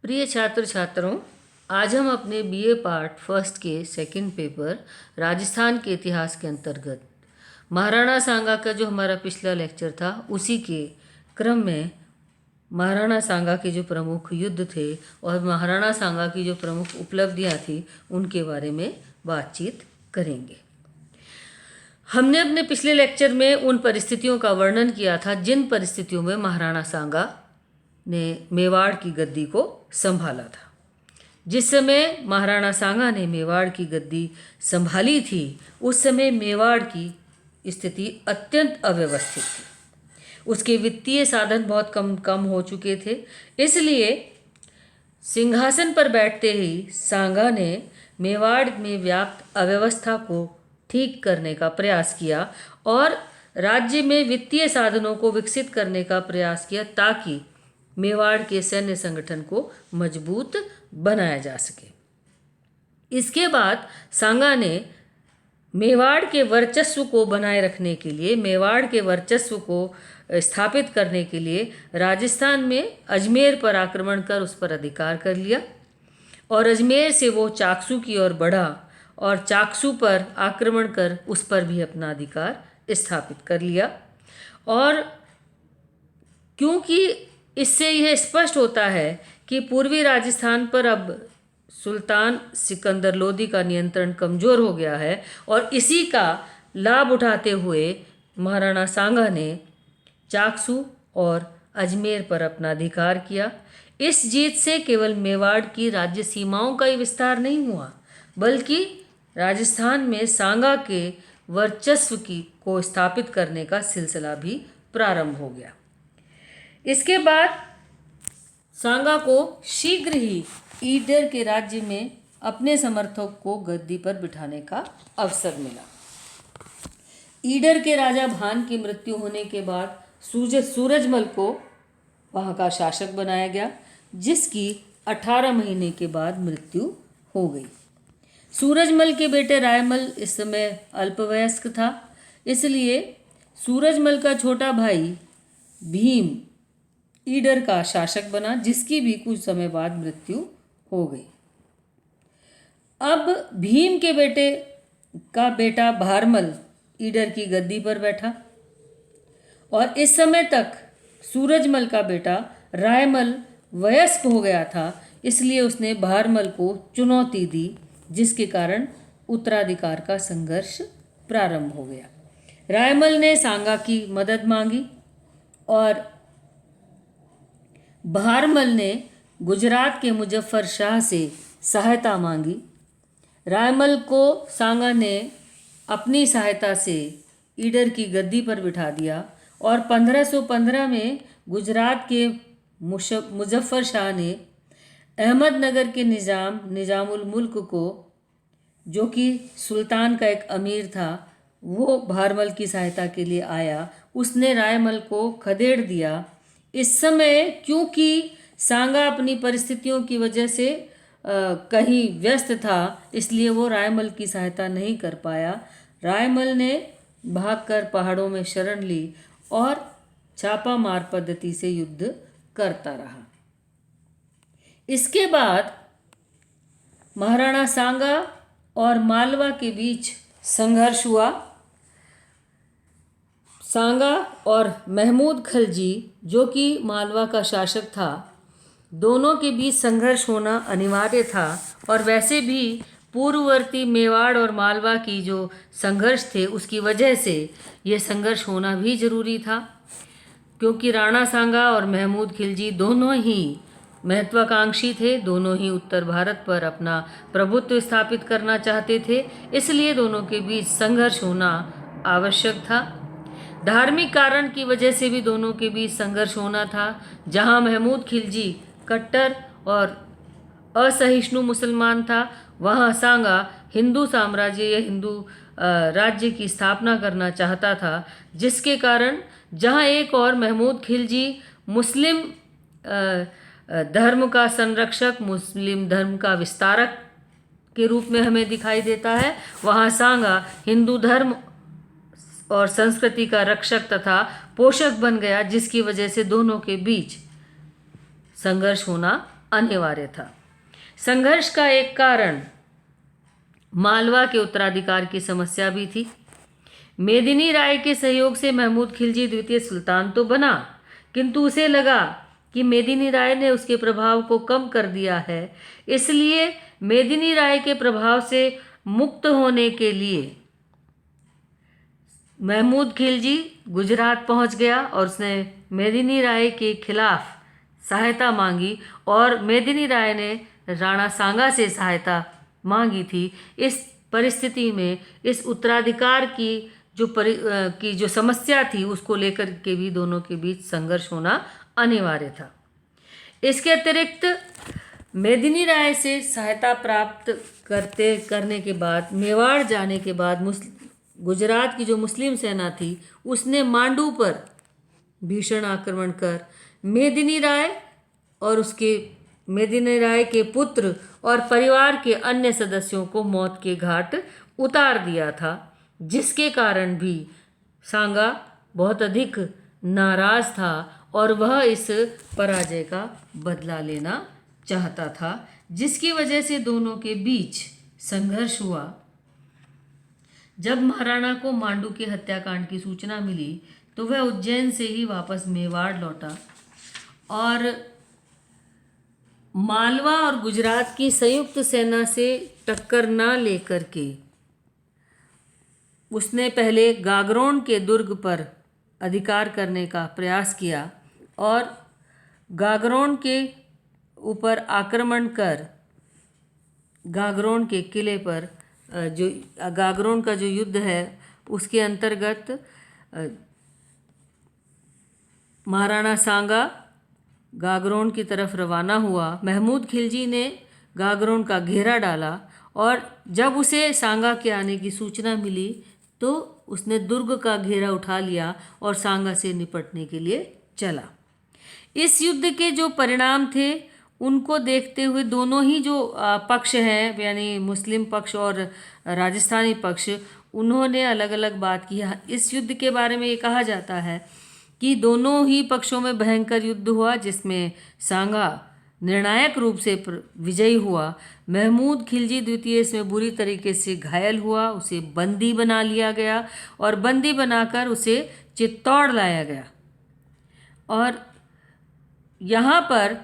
प्रिय छात्र छात्रों, आज हम अपने बीए पार्ट फर्स्ट के सेकंड पेपर राजस्थान के इतिहास के अंतर्गत महाराणा सांगा का जो हमारा पिछला लेक्चर था उसी के क्रम में महाराणा सांगा के जो प्रमुख युद्ध थे और महाराणा सांगा की जो प्रमुख उपलब्धियां थी उनके बारे में बातचीत करेंगे। हमने अपने पिछले लेक्चर में उन परिस्थितियों का वर्णन किया था जिन परिस्थितियों में महाराणा सांगा ने मेवाड़ की गद्दी को संभाला था। जिस समय महाराणा सांगा ने मेवाड़ की गद्दी संभाली थी उस समय मेवाड़ की स्थिति अत्यंत अव्यवस्थित थी। उसके वित्तीय साधन बहुत कम हो चुके थे। इसलिए सिंहासन पर बैठते ही सांगा ने मेवाड़ में व्याप्त अव्यवस्था को ठीक करने का प्रयास किया और राज्य में वित्तीय साधनों को विकसित करने का प्रयास किया ताकि मेवाड़ के सैन्य संगठन को मजबूत बनाया जा सके। इसके बाद सांगा ने मेवाड़ के वर्चस्व को बनाए रखने के लिए, मेवाड़ के वर्चस्व को स्थापित करने के लिए राजस्थान में अजमेर पर आक्रमण कर उस पर अधिकार कर लिया और अजमेर से वो चाकसू की ओर बढ़ा और चाकसू पर आक्रमण कर उस पर भी अपना अधिकार स्थापित कर लिया। और क्योंकि इससे यह स्पष्ट होता है कि पूर्वी राजस्थान पर अब सुल्तान सिकंदर लोदी का नियंत्रण कमज़ोर हो गया है और इसी का लाभ उठाते हुए महाराणा सांगा ने चाकसू और अजमेर पर अपना अधिकार किया। इस जीत से केवल मेवाड़ की राज्य सीमाओं का ही विस्तार नहीं हुआ बल्कि राजस्थान में सांगा के वर्चस्व को स्थापित करने का सिलसिला भी प्रारंभ हो गया। इसके बाद सांगा को शीघ्र ही ईडर के राज्य में अपने समर्थक को गद्दी पर बिठाने का अवसर मिला। ईडर के राजा भान की मृत्यु होने के बाद सूरजमल को वहाँ का शासक बनाया गया, जिसकी 18 महीने के बाद मृत्यु हो गई। सूरजमल के बेटे रायमल इस समय अल्पवयस्क था, इसलिए सूरजमल का छोटा भाई भीम ईडर का शासक बना, जिसकी भी कुछ समय बाद मृत्यु हो गई। अब भीम के बेटा भारमल ईडर की गद्दी पर बैठा और इस समय तक सूरजमल का बेटा रायमल वयस्क हो गया था, इसलिए उसने भारमल को चुनौती दी, जिसके कारण उत्तराधिकार का संघर्ष प्रारंभ हो गया। रायमल ने सांगा की मदद मांगी और भारमल ने गुजरात के मुजफ्फर शाह से सहायता मांगी। रायमल को सांगा ने अपनी सहायता से ईडर की गद्दी पर बिठा दिया और 1515 में गुजरात के मुजफ्फर शाह ने अहमदनगर के निजामुल मुल्क को, जो कि सुल्तान का एक अमीर था, वो भारमल की सहायता के लिए आया। उसने रायमल को खदेड़ दिया। इस समय क्योंकि सांगा अपनी परिस्थितियों की वजह से कहीं व्यस्त था, इसलिए वो रायमल की सहायता नहीं कर पाया। रायमल ने भागकर पहाड़ों में शरण ली और छापामार पद्धति से युद्ध करता रहा। इसके बाद महाराणा सांगा और मालवा के बीच संघर्ष हुआ। सांगा और महमूद खिलजी, जो कि मालवा का शासक था, दोनों के बीच संघर्ष होना अनिवार्य था और वैसे भी पूर्ववर्ती मेवाड़ और मालवा की जो संघर्ष थे उसकी वजह से ये संघर्ष होना भी जरूरी था, क्योंकि राणा सांगा और महमूद खिलजी दोनों ही महत्वाकांक्षी थे, दोनों ही उत्तर भारत पर अपना प्रभुत्व स्थापित करना चाहते थे। इसलिए दोनों के बीच संघर्ष होना आवश्यक था। धार्मिक कारण की वजह से भी दोनों के बीच संघर्ष होना था। जहां महमूद खिलजी कट्टर और असहिष्णु मुसलमान था, वहां सांगा हिंदू साम्राज्य या हिंदू राज्य की स्थापना करना चाहता था, जिसके कारण जहां एक और महमूद खिलजी मुस्लिम धर्म का संरक्षक, मुस्लिम धर्म का विस्तारक के रूप में हमें दिखाई देता है, वहां सांगा हिंदू धर्म और संस्कृति का रक्षक तथा पोषक बन गया, जिसकी वजह से दोनों के बीच संघर्ष होना अनिवार्य था। संघर्ष का एक कारण मालवा के उत्तराधिकार की समस्या भी थी। मेदिनी राय के सहयोग से महमूद खिलजी द्वितीय सुल्तान तो बना, किंतु उसे लगा कि मेदिनी राय ने उसके प्रभाव को कम कर दिया है। इसलिए मेदिनी राय के प्रभाव से मुक्त होने के लिए महमूद खिलजी गुजरात पहुंच गया और उसने मेदिनी राय के खिलाफ सहायता मांगी और मेदिनी राय ने राणा सांगा से सहायता मांगी थी। इस परिस्थिति में इस उत्तराधिकार की जो समस्या थी उसको लेकर के भी दोनों के बीच संघर्ष होना अनिवार्य था। इसके अतिरिक्त मेदिनी राय से सहायता प्राप्त करने के बाद मेवाड़ जाने के बाद गुजरात की जो मुस्लिम सेना थी उसने मांडू पर भीषण आक्रमण कर मेदिनी राय और मेदिनी राय के पुत्र और परिवार के अन्य सदस्यों को मौत के घाट उतार दिया था, जिसके कारण भी सांगा बहुत अधिक नाराज था और वह इस पराजय का बदला लेना चाहता था, जिसकी वजह से दोनों के बीच संघर्ष हुआ। जब महाराणा को मांडू के हत्याकांड की सूचना मिली तो वह उज्जैन से ही वापस मेवाड़ लौटा और मालवा और गुजरात की संयुक्त सेना से टक्कर न लेकर के उसने पहले गागरोन के दुर्ग पर अधिकार करने का प्रयास किया और गागरोन के ऊपर आक्रमण कर गागरोन के किले पर जो गागरोन का जो युद्ध है उसके अंतर्गत महाराणा सांगा गागरोन की तरफ रवाना हुआ। महमूद खिलजी ने गागरोन का घेरा डाला और जब उसे सांगा के आने की सूचना मिली तो उसने दुर्ग का घेरा उठा लिया और सांगा से निपटने के लिए चला। इस युद्ध के जो परिणाम थे उनको देखते हुए दोनों ही जो पक्ष हैं यानी मुस्लिम पक्ष और राजस्थानी पक्ष उन्होंने अलग अलग बात की। इस युद्ध के बारे में ये कहा जाता है कि दोनों ही पक्षों में भयंकर युद्ध हुआ जिसमें सांगा निर्णायक रूप से विजयी हुआ। महमूद खिलजी द्वितीय इसमें बुरी तरीके से घायल हुआ, उसे बंदी बना लिया गया और बंदी बनाकर उसे चित्तौड़ लाया गया। और यहाँ पर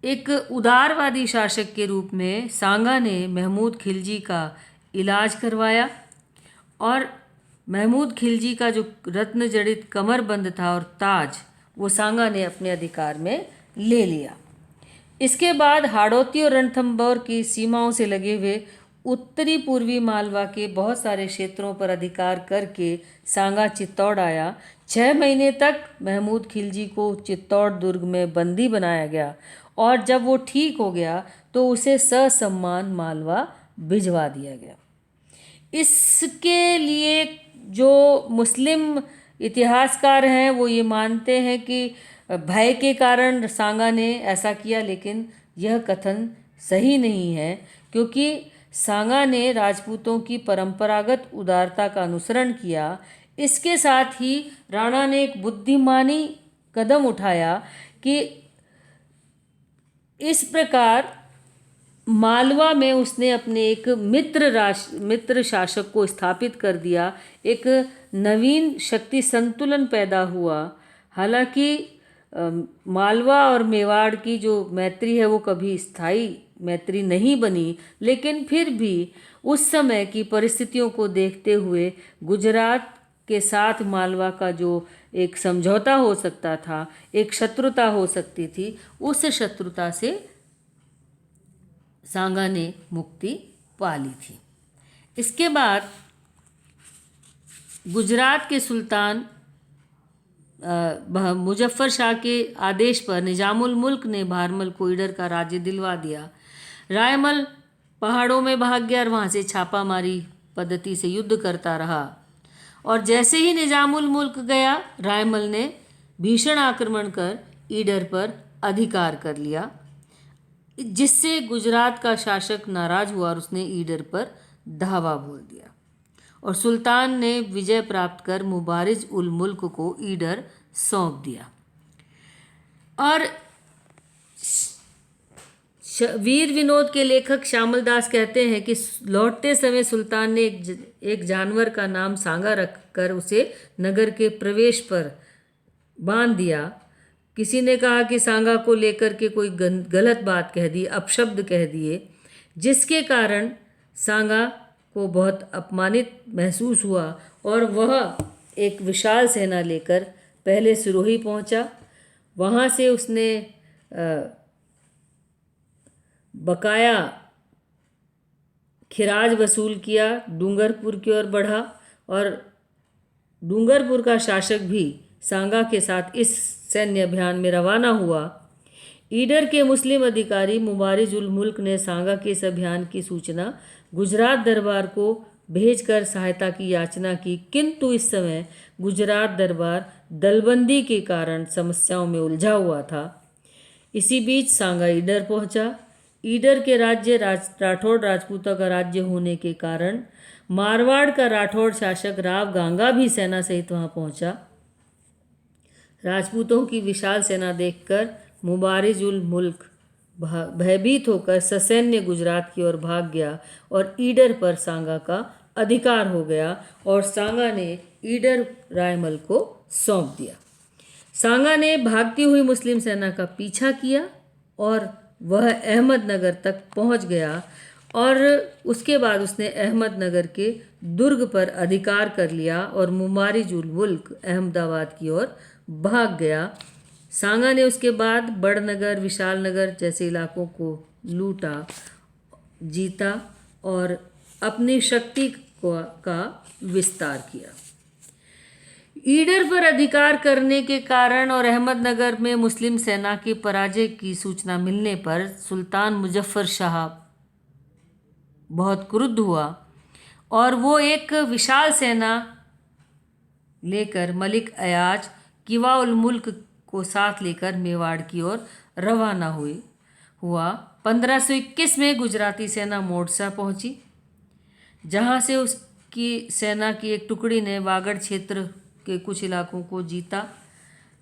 एक उदारवादी शासक के रूप में सांगा ने महमूद खिलजी का इलाज करवाया और महमूद खिलजी का जो रत्न जड़ित कमरबंद था और ताज वो सांगा ने अपने अधिकार में ले लिया। इसके बाद हाड़ौती और रणथंभौर की सीमाओं से लगे हुए उत्तरी पूर्वी मालवा के बहुत सारे क्षेत्रों पर अधिकार करके सांगा चित्तौड़ आया। 6 महीने तक महमूद खिलजी को चित्तौड़ दुर्ग में बंदी बनाया गया और जब वो ठीक हो गया तो उसे ससम्मान मालवा भिजवा दिया गया। इसके लिए जो मुस्लिम इतिहासकार हैं वो ये मानते हैं कि भय के कारण सांगा ने ऐसा किया, लेकिन यह कथन सही नहीं है क्योंकि सांगा ने राजपूतों की परंपरागत उदारता का अनुसरण किया। इसके साथ ही राणा ने एक बुद्धिमानी कदम उठाया कि इस प्रकार मालवा में उसने अपने एक मित्र शासक को स्थापित कर दिया। एक नवीन शक्ति संतुलन पैदा हुआ। हालांकि मालवा और मेवाड़ की जो मैत्री है वो कभी स्थायी मैत्री नहीं बनी, लेकिन फिर भी उस समय की परिस्थितियों को देखते हुए गुजरात के साथ मालवा का जो एक समझौता हो सकता था, एक शत्रुता हो सकती थी, उस शत्रुता से सांगा ने मुक्ति पा ली थी। इसके बाद गुजरात के सुल्तान मुजफ्फर शाह के आदेश पर निजामुल मुल्क ने भारमल को ईडर का राज्य दिलवा दिया। रायमल पहाड़ों में भाग गया और वहाँ से छापामारी पद्धति से युद्ध करता रहा और जैसे ही निजामुल मुल्क गया रायमल ने भीषण आक्रमण कर ईडर पर अधिकार कर लिया, जिससे गुजरात का शासक नाराज हुआ और उसने ईडर पर धावा बोल दिया और सुल्तान ने विजय प्राप्त कर मुबारिज उल मुल्क को ईडर सौंप दिया। और वीर विनोद के लेखक श्यामल दास कहते हैं कि लौटते समय सुल्तान ने एक जानवर का नाम सांगा रखकर उसे नगर के प्रवेश पर बांध दिया। किसी ने कहा कि सांगा को लेकर के कोई गलत बात कह दी, अपशब्द कह दिए, जिसके कारण सांगा को बहुत अपमानित महसूस हुआ और वह एक विशाल सेना लेकर पहले सिरोही पहुंचा। वहां से उसने बकाया खिराज वसूल किया, डूंगरपुर की ओर बढ़ा और डूंगरपुर का शासक भी सांगा के साथ इस सैन्य अभियान में रवाना हुआ। ईडर के मुस्लिम अधिकारी मुबारिज उल मुल्क ने सांगा के इस अभियान की सूचना गुजरात दरबार को भेजकर सहायता की याचना की, किंतु इस समय गुजरात दरबार दलबंदी के कारण समस्याओं में उलझा हुआ था। इसी बीच सांगा ईडर पहुंचा। ईडर के राज्य राठौड़ राजपूतों का राज्य होने के कारण मारवाड़ का राठौड़ शासक राव गांगा भी सेना सहित वहां पहुंचा। राजपूतों की विशाल सेना देखकर मुबारिज उल मुल्क भयभीत होकर ससैन्य गुजरात की ओर भाग गया और ईडर पर सांगा का अधिकार हो गया और सांगा ने ईडर रायमल को सौंप दिया। सांगा ने भागती हुई मुस्लिम सेना का पीछा किया और वह अहमदनगर तक पहुंच गया और उसके बाद उसने अहमदनगर के दुर्ग पर अधिकार कर लिया और मुबारिज उल मुल्क अहमदाबाद की ओर भाग गया। सांगा ने उसके बाद बड़नगर, विशालनगर जैसे इलाकों को लूटा, जीता और अपनी शक्ति का विस्तार किया। ईडर पर अधिकार करने के कारण और अहमदनगर में मुस्लिम सेना की पराजय की सूचना मिलने पर सुल्तान मुजफ्फर शाह बहुत क्रुद्ध हुआ और वो एक विशाल सेना लेकर मलिक अयाज किवा उल मुल्क को साथ लेकर मेवाड़ की ओर रवाना हुआ। 1521 में गुजराती सेना मोडसा पहुंची, जहां से उसकी सेना की एक टुकड़ी ने वागड़ क्षेत्र के कुछ इलाकों को जीता।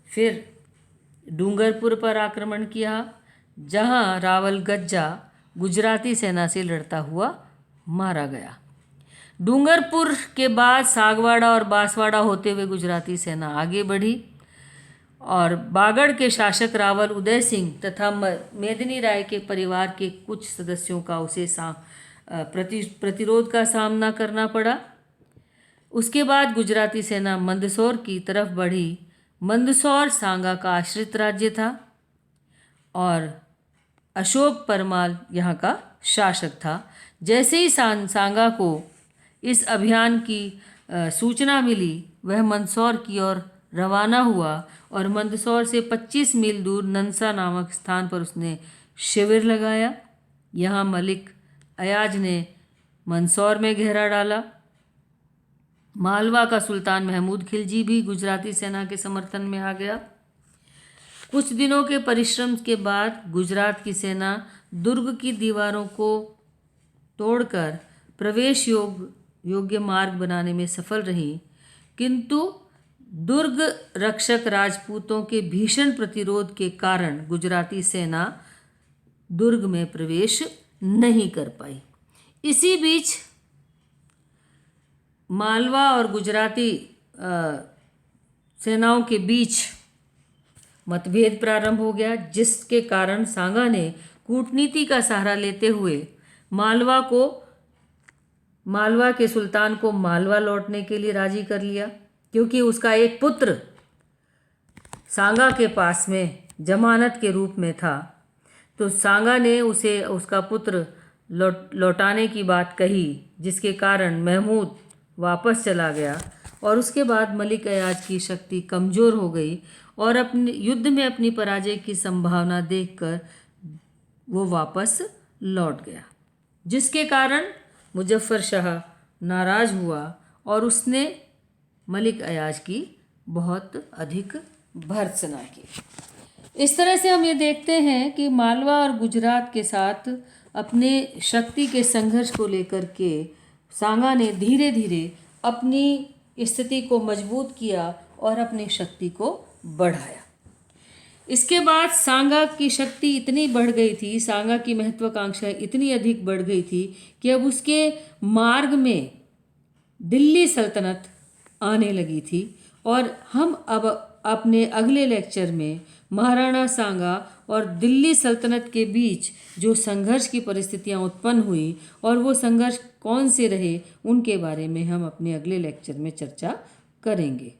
फिर डूंगरपुर पर आक्रमण किया, जहां रावल गज्जा गुजराती सेना से लड़ता हुआ मारा गया। डूंगरपुर के बाद सागवाड़ा और बांसवाड़ा होते हुए गुजराती सेना आगे बढ़ी और बागड़ के शासक रावल उदय सिंह तथा मेदिनी राय के परिवार के कुछ सदस्यों का उसे प्रतिरोध का सामना करना पड़ा। उसके बाद गुजराती सेना मंदसौर की तरफ बढ़ी। मंदसौर सांगा का आश्रित राज्य था और अशोक परमाल यहाँ का शासक था। जैसे ही सांगा को इस अभियान की सूचना मिली, वह मंदसौर की ओर रवाना हुआ और मंदसौर से 25 मील दूर ननसा नामक स्थान पर उसने शिविर लगाया। यहाँ मलिक अयाज ने मंदसौर में घेरा डाला। मालवा का सुल्तान महमूद खिलजी भी गुजराती सेना के समर्थन में आ गया। कुछ दिनों के परिश्रम के बाद गुजरात की सेना दुर्ग की दीवारों को तोड़कर प्रवेश योग्य मार्ग बनाने में सफल रही, किंतु दुर्ग रक्षक राजपूतों के भीषण प्रतिरोध के कारण गुजराती सेना दुर्ग में प्रवेश नहीं कर पाई। इसी बीच मालवा और गुजराती सेनाओं के बीच मतभेद प्रारंभ हो गया, जिसके कारण सांगा ने कूटनीति का सहारा लेते हुए मालवा के सुल्तान को मालवा लौटने के लिए राजी कर लिया, क्योंकि उसका एक पुत्र सांगा के पास में जमानत के रूप में था। तो सांगा ने उसे उसका पुत्र लौटाने की बात कही, जिसके कारण महमूद वापस चला गया और उसके बाद मलिक अयाज की शक्ति कमज़ोर हो गई और अपने युद्ध में अपनी पराजय की संभावना देखकर वो वापस लौट गया, जिसके कारण मुजफ्फर शाह नाराज़ हुआ और उसने मलिक अयाज की बहुत अधिक भर्त्सना की। इस तरह से हम ये देखते हैं कि मालवा और गुजरात के साथ अपने शक्ति के संघर्ष को लेकर के सांगा ने धीरे धीरे अपनी स्थिति को मजबूत किया और अपनी शक्ति को बढ़ाया। इसके बाद सांगा की शक्ति इतनी बढ़ गई थी, सांगा की महत्वाकांक्षा इतनी अधिक बढ़ गई थी कि अब उसके मार्ग में दिल्ली सल्तनत आने लगी थी। और हम अब अपने अगले लेक्चर में महाराणा सांगा और दिल्ली सल्तनत के बीच जो संघर्ष की परिस्थितियां उत्पन्न हुई और वो संघर्ष कौन से रहे, उनके बारे में हम अपने अगले लेक्चर में चर्चा करेंगे।